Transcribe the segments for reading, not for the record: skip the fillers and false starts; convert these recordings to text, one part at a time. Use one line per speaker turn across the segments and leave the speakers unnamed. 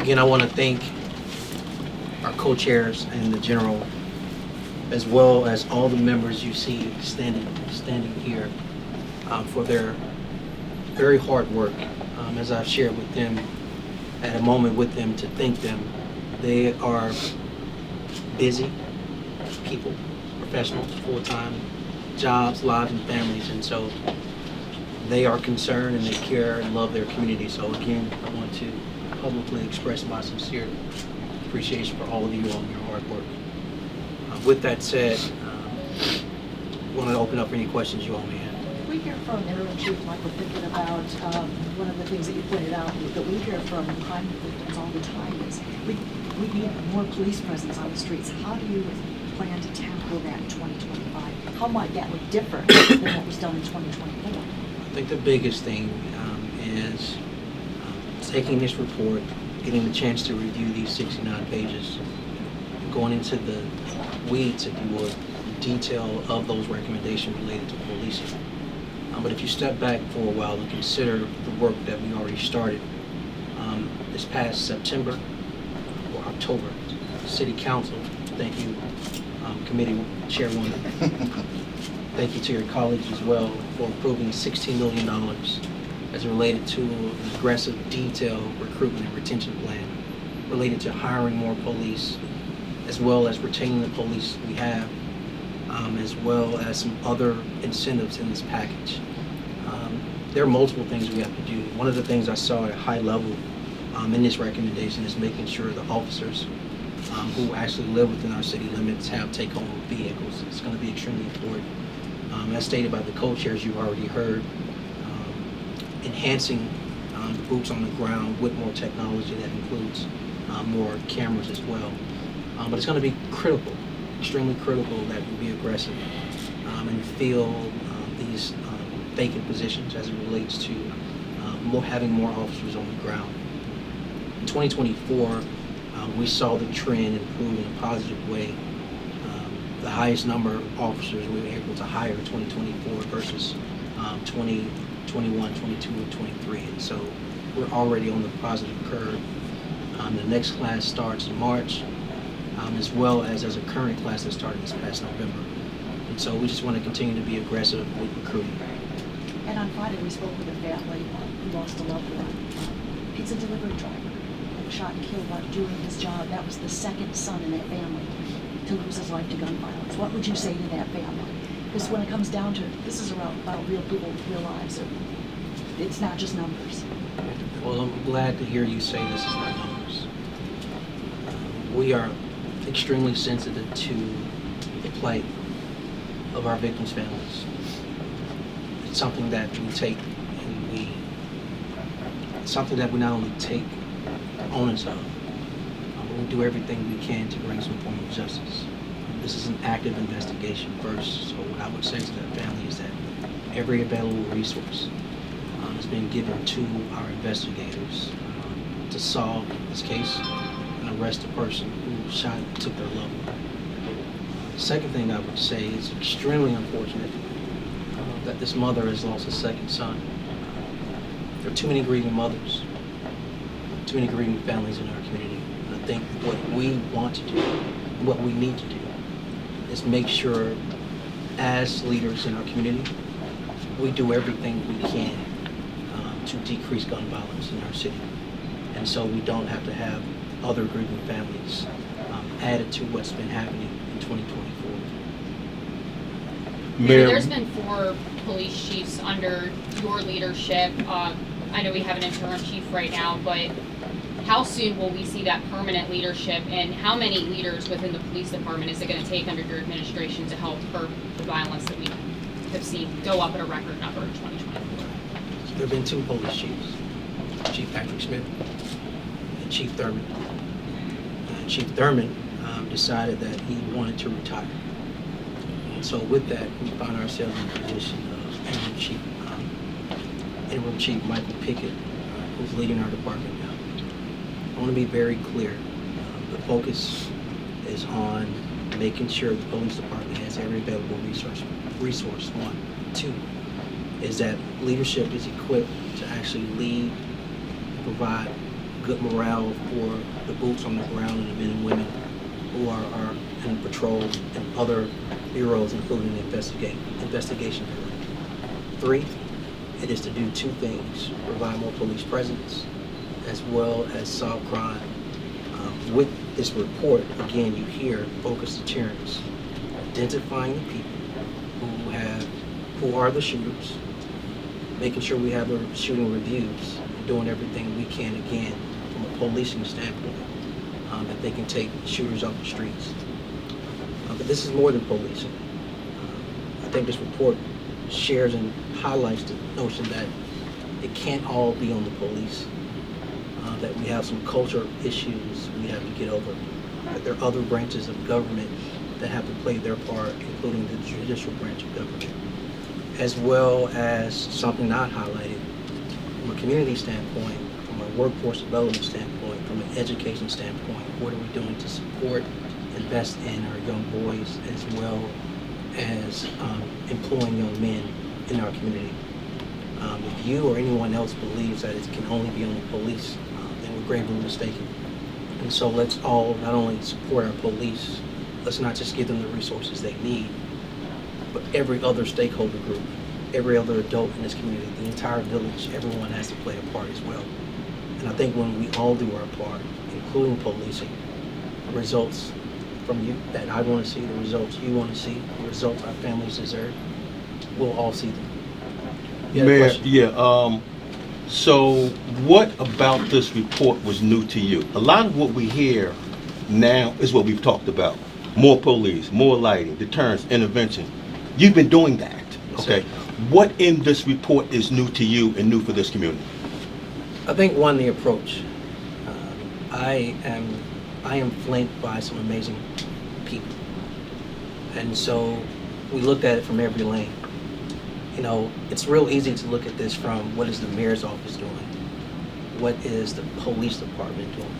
Again, I want to thank our co-chairs and the general, as well as all the members you see standing here for their very hard work. As I've shared with them, at a moment with them to thank them, they are busy people, professionals, full-time jobs, lives, and families, and so they are concerned and they care and love their community. So again, I want to publicly express my sincere appreciation for all of you on your hard work. With that said, I want to open up for any questions you all may have.
We hear from Interim Chief Michael Pickett about one of the things that you pointed out that we hear from crime victims all the time is we need more police presence on the streets. How do you plan to tackle that in 2025? How might that look different than what was done in 2024?
I think the biggest thing is taking this report, getting the chance to review these 69 pages, going into the weeds, if you would, detail of those recommendations related to policing. But if you step back for a while and consider the work that we already started, this past September or October, City Council, thank you, Committee Chairwoman, thank you to your colleagues as well for approving $16 million as related to an aggressive, detailed recruitment and retention plan related to hiring more police, as well as retaining the police we have, as well as some other incentives in this package. There are multiple things we have to do. One of the things I saw at a high level in this recommendation is making sure the officers who actually live within our city limits have take-home vehicles. It's going to be extremely important. As stated by the co-chairs, you've already heard, enhancing the boots on the ground with more technology that includes more cameras as well. But it's going to be critical, extremely critical, that we be aggressive and fill these vacant positions as it relates to having more officers on the ground. In 2024, we saw the trend improve in a positive way. The highest number of officers we were able to hire in 2024 versus 2021, 22, and 23. And so we're already on the positive curve. The next class starts in March, as well as there's a current class that started this past November. And so we just want to continue to be aggressive with recruiting.
And on Friday, we spoke with a family who lost a loved one. It's a delivery driver that was shot and killed while doing his job. That was the second son in that family to lose his life to gun violence. What would you say to that family? Because when it comes down to it, this is about real people with real lives. It's not just numbers.
Well, I'm glad to hear you say this is not numbers. We are extremely sensitive to the plight of our victims' families. It's something that we take and it's something that we not only take onus of, but we do everything we can to bring some form of justice. This is an active investigation first, so what I would say to that family is that every available resource has been given to our investigators to solve this case and arrest the person who shot and took their loved one. The second thing I would say is extremely unfortunate that this mother has lost a second son. There are too many grieving mothers, too many grieving families in our community. And I think what we want to do, what we need to do, is make sure as leaders in our community, we do everything we can to decrease gun violence in our city. And so we don't have to have other grieving families added to what's been happening in 2024.
Mayor, there's been 4 police chiefs under your leadership. I know we have an interim chief right now, but how soon will we see that permanent leadership, and how many leaders within the police department is it going to take under your administration to help curb the violence that we have seen go up at a record number in 2024?
There have been 2 police chiefs, Chief Patrick Smith and Chief Thurman. Chief Thurman decided that he wanted to retire. And so with that, we found ourselves in the position of Interim Chief Michael Pickett, who's leading our department now. I want to be very clear. The focus is on making sure the police department has every available resource, 1. 2, is that leadership is equipped to actually lead and provide good morale for the boots on the ground and the men and women who are in patrol and other bureaus, including the investigation bureau. 3, it is to do 2 things: provide more police presence, as well as solve crime. With this report, again, you hear focused deterrence, identifying the people who are the shooters, making sure we have the shooting reviews, and doing everything we can, again, from a policing standpoint, that they can take shooters off the streets. But this is more than policing. I think this report shares and highlights the notion that it can't all be on the police, that we have some cultural issues we have to get over, that there are other branches of government that have to play their part, including the judicial branch of government, as well as something not highlighted from a community standpoint, from a workforce development standpoint, from an education standpoint. What are we doing to support, invest in our young boys, as well as employing young men in our community? If you or anyone else believes that it can only be on the police, then we're gravely mistaken. And so let's all not only support our police, let's not just give them the resources they need, but every other stakeholder group, every other adult in this community, the entire village, everyone has to play a part as well. And I think when we all do our part, including policing, the results from you that I want to see, the results you want to see, the results our families deserve, we'll all see them.
Mayor, yeah, so what about this report was new to you? A lot of what we hear now is what we've talked about. More police, more lighting, deterrence, intervention. You've been doing that, okay? What in this report is new to you and new for this community?
I think, one, the approach. I am flanked by some amazing people. And so we looked at it from every lane. You know, it's real easy to look at this from what is the mayor's office doing? What is the police department doing?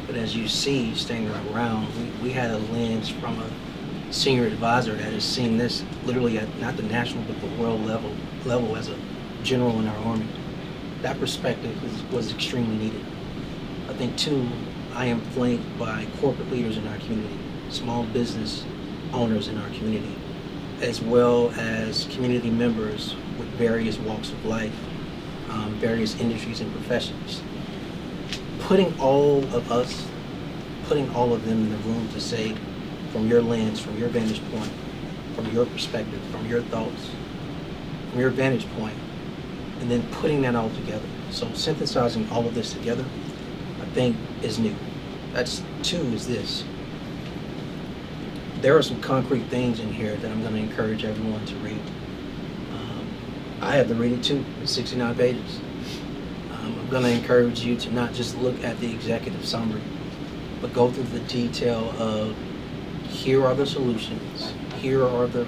But as you see, staying around, we had a lens from a senior advisor that has seen this literally at not the national but the world level as a general in our army. That perspective was extremely needed. I think, 2, I am flanked by corporate leaders in our community, small business owners in our community, as well as community members with various walks of life, various industries and professions. Putting all of us, putting all of them in the room to say, from your lens, from your vantage point, from your perspective, from your thoughts, from your vantage point, and then putting that all together. So synthesizing all of this together, I think, is new. That's 2 is this. There are some concrete things in here that I'm going to encourage everyone to read. I had to read it too. It's 69 pages. I'm going to encourage you to not just look at the executive summary, but go through the detail of here are the solutions, here are the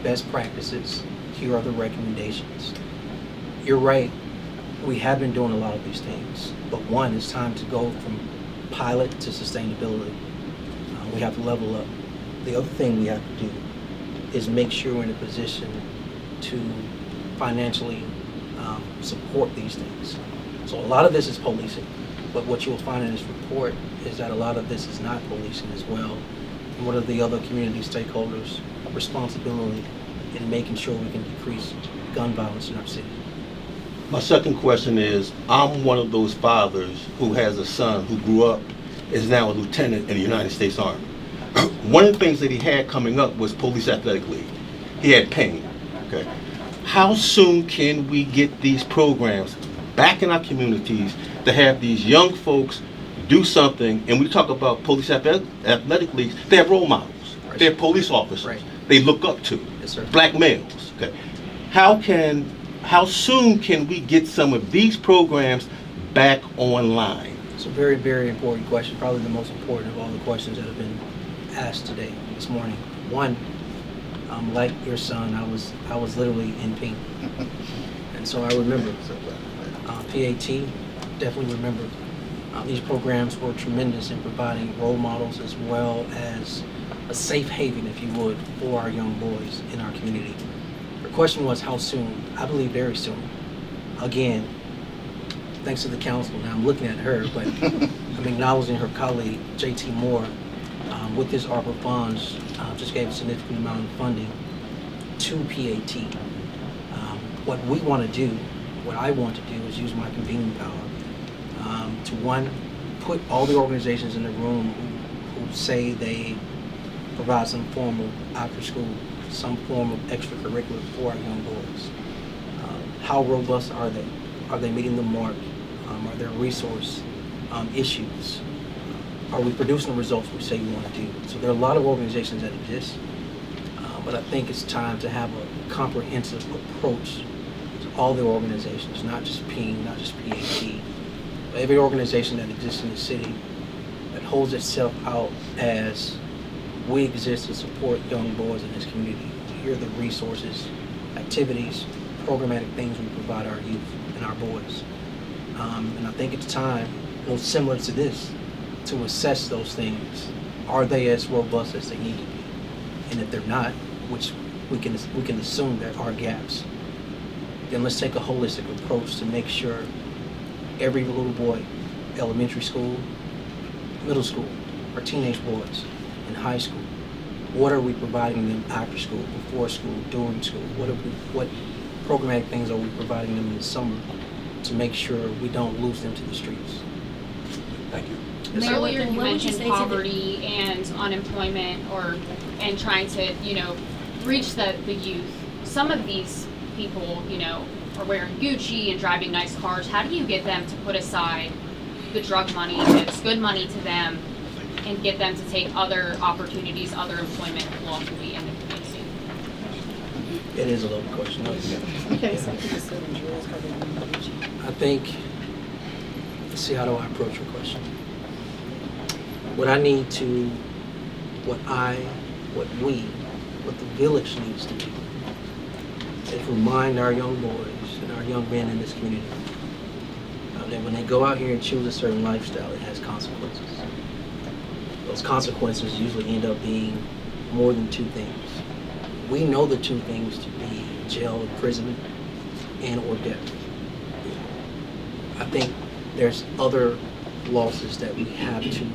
best practices, here are the recommendations. You're right, we have been doing a lot of these things, but 1, it's time to go from pilot to sustainability. We have to level up. The other thing we have to do is make sure we're in a position to financially support these things. So a lot of this is policing, but what you'll find in this report is that a lot of this is not policing as well. And what are the other community stakeholders' responsibility in making sure we can decrease gun violence in our city?
My second question is, I'm one of those fathers who has a son who grew up, is now a lieutenant in the United States Army. One of the things that he had coming up was Police Athletic League. He had pain, okay? How soon can we get these programs back in our communities to have these young folks do something? And we talk about police athletic leagues, they have role models.
Right.
They're police officers.
Right.
They look up to.
Yes, sir.
Black males, okay? How soon can we get some of these programs back online?
It's a very, very important question, probably the most important of all the questions that have been asked today, this morning. 1, like your son, I was literally in pain. And so I remember, PAT, definitely remember. These programs were tremendous in providing role models as well as a safe haven, if you would, for our young boys in our community. The question was how soon? I believe very soon. Again, thanks to the council, now I'm looking at her, but I'm acknowledging her colleague, JT Moore, with this ARPA funds, just gave a significant amount of funding to PAT. What we want to do, what I want to do is use my convening power to, one, put all the organizations in the room who say they provide some form of after school, some form of extracurricular for our young boys. How robust are they? Are they meeting the mark? Are there resource issues? Are we producing the results we say we want to do? So there are a lot of organizations that exist, but I think it's time to have a comprehensive approach to all the organizations, not just PEEM, not just PAT, but every organization that exists in the city that holds itself out as we exist to support young boys in this community. Here are the resources, activities, programmatic things we provide our youth and our boys. And I think it's time, similar to this, to assess those things. Are they as robust as they need to be? And if they're not, which we can assume there are gaps, then let's take a holistic approach to make sure every little boy, elementary school, middle school, or teenage boys in high school, what are we providing them after school, before school, during school? What programmatic things are we providing them in the summer to make sure we don't lose them to the streets? Thank you.
Mayor, earlier you
what would you
mentioned
say to
poverty and unemployment, and trying to reach the youth. Some of these people are wearing Gucci and driving nice cars. How do you get them to put aside the drug money that's good money to them and get them to take other opportunities, other employment lawfully in the community?
It is a loaded question.
Okay, so
I think, let's see, how do I approach your question? What the village needs to do is remind our young boys and our young men in this community that when they go out here and choose a certain lifestyle, it has consequences. Those consequences usually end up being more than two things. We know the two things to be jail, imprisonment, and or death. I think there's other losses that we have to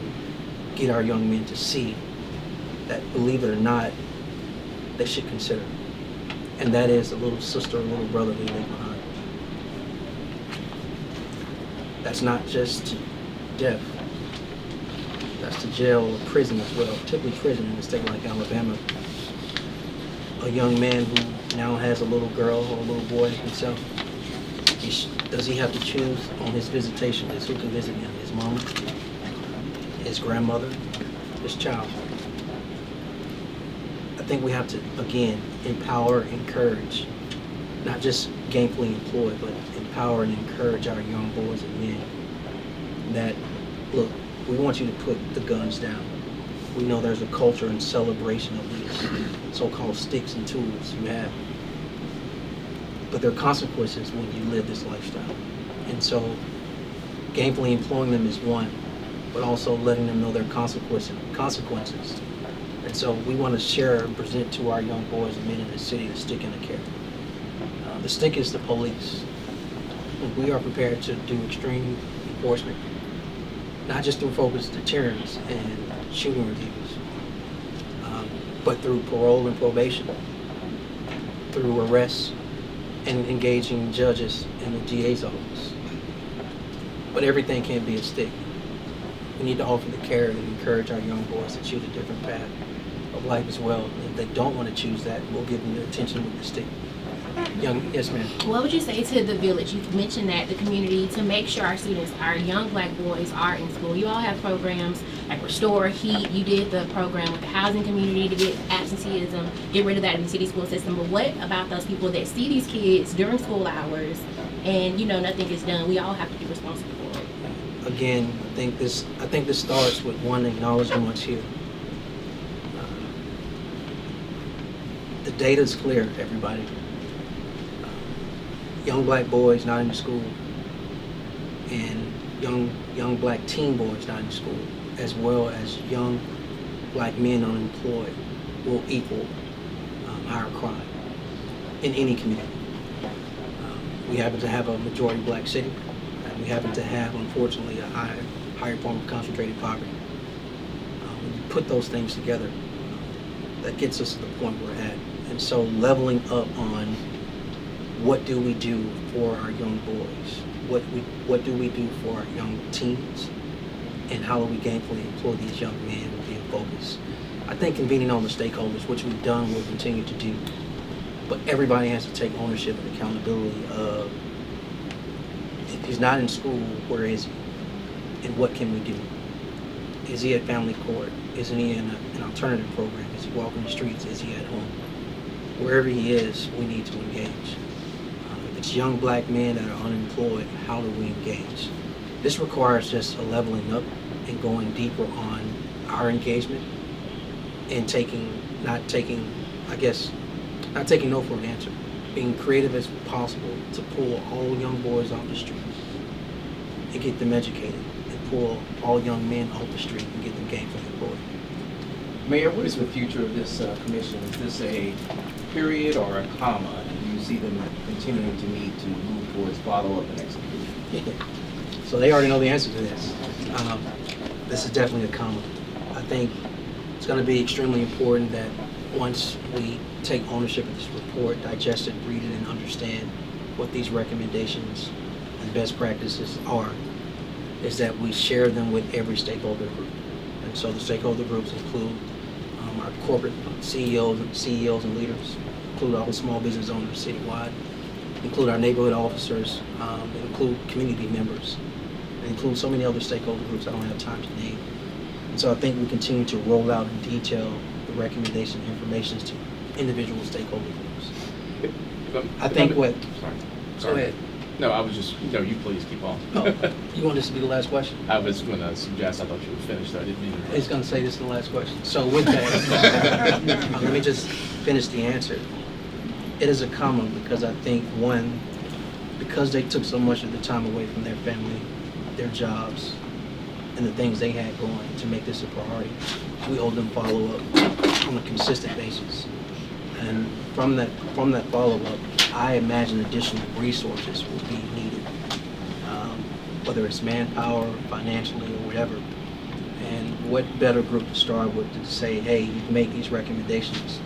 get our young men to see that, believe it or not, they should consider. And that is a little sister or little brother they leave behind. That's not just death. That's to jail or prison as well, typically prison in a state like Alabama. A young man who now has a little girl or a little boy himself, does he have to choose on his visitation as who can visit him? His mom, his grandmother, his child? I think we have to, again, empower, encourage, not just gainfully employ, but empower and encourage our young boys and men that, look, we want you to put the guns down. We know there's a culture and celebration of these so-called sticks and tools you have. But there are consequences when you live this lifestyle. And so gainfully employing them is one, but also letting them know their consequences. And so we want to share and present to our young boys and men in the city the stick and the carrot. The stick is the police. We are prepared to do extreme enforcement, not just through focused deterrence and shooting reviews, but through parole and probation, through arrests and engaging judges in the DA's office. But everything can't be a stick. We need to offer the carrot and encourage our young boys to choose a different path of life as well. If they don't want to choose that, we'll give them the attention with the stick. Yes, ma'am.
What would you say to the village? You mentioned that the community, to make sure our students, our young black boys, are in school. You all have programs like Restore, Heat. You did the program with the housing community to get absenteeism, get rid of that in the city school system. But what about those people that see these kids during school hours and nothing is done? We all have to be responsible for it.
Again, I think this starts with one, acknowledging what's here. The data is clear, everybody. Young black boys not in school and young black teen boys not in school, as well as young black men unemployed, will equal higher crime in any community. We happen to have a majority black city. That We happen to have, unfortunately, a higher form of concentrated poverty. When you put those things together, that gets us to the point we're at. And so leveling up on what do we do for our young boys? What do we do for our young teens? And how do we gainfully employ these young men will be in focus. I think convening all the stakeholders, which we've done, we'll continue to do. But everybody has to take ownership and accountability of, if he's not in school, where is he? And what can we do? Is he at family court? Isn't he in an alternative program? Is he walking the streets? Is he at home? Wherever he is, we need to engage. If it's young black men that are unemployed, how do we engage? This requires just a leveling up and going deeper on our engagement and not taking no for an answer. Being creative as possible to pull all young boys off the street and get them educated, and pull all young men off the street and get them gainfully employed.
Mayor, what is the future of this commission? Is this a period or a comma? And do you see them continuing to need to move towards follow-up and execution?
So they already know the answer to this. This is definitely a comma. I think it's going to be extremely important that once we take ownership of this report, digest it, read it, and understand what these recommendations and best practices are, is that we share them with every stakeholder group. And so the stakeholder groups include our corporate CEOs and leaders, include all the small business owners citywide, include our neighborhood officers, include community members, and include so many other stakeholder groups I don't have time to name. And so I think we continue to roll out in detail the recommendation information to individual stakeholder groups. Go ahead.
No, I was just, no, you please keep on.
Oh, you want this to be the last question?
I was going to suggest, I thought you were finished, so I didn't mean to.
He's going to say this is the last question. So with that, let me just finish the answer. It is a comma because I think, one, because they took so much of the time away from their family, their jobs, and the things they had going to make this a priority, we owe them follow-up on a consistent basis. And from that follow-up, I imagine additional resources will be needed, whether it's manpower, financially, or whatever. And what better group to start with to say, hey, you've made these recommendations.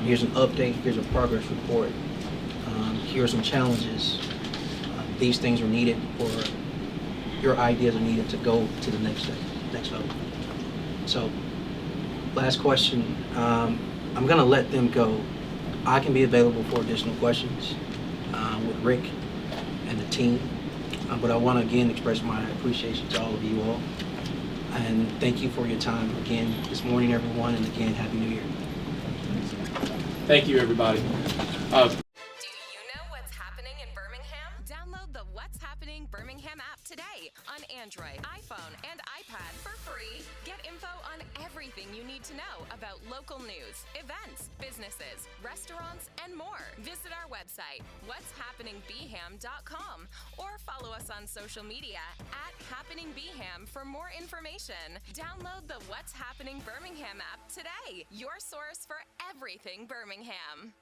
Here's an update, here's a progress report, here are some challenges. These things are needed, or your ideas are needed to go to the next level. So, last question. I'm going to let them go. I can be available for additional questions with Rick and the team. But I want to again express my appreciation to all of you all. And thank you for your time again this morning, everyone. And again, Happy New Year.
Thank you, everybody.
Do you know what's happening in Birmingham? Download the What's Happening Birmingham app today on Android, iPhone, and iPad for free. Get info on everything you need to know about local news, events, businesses, restaurants, and more. Visit our website, what'shappeningbham.com, or follow us on social media @happeningbham for more information. Download the What's Happening Birmingham app today, your source for everything Birmingham.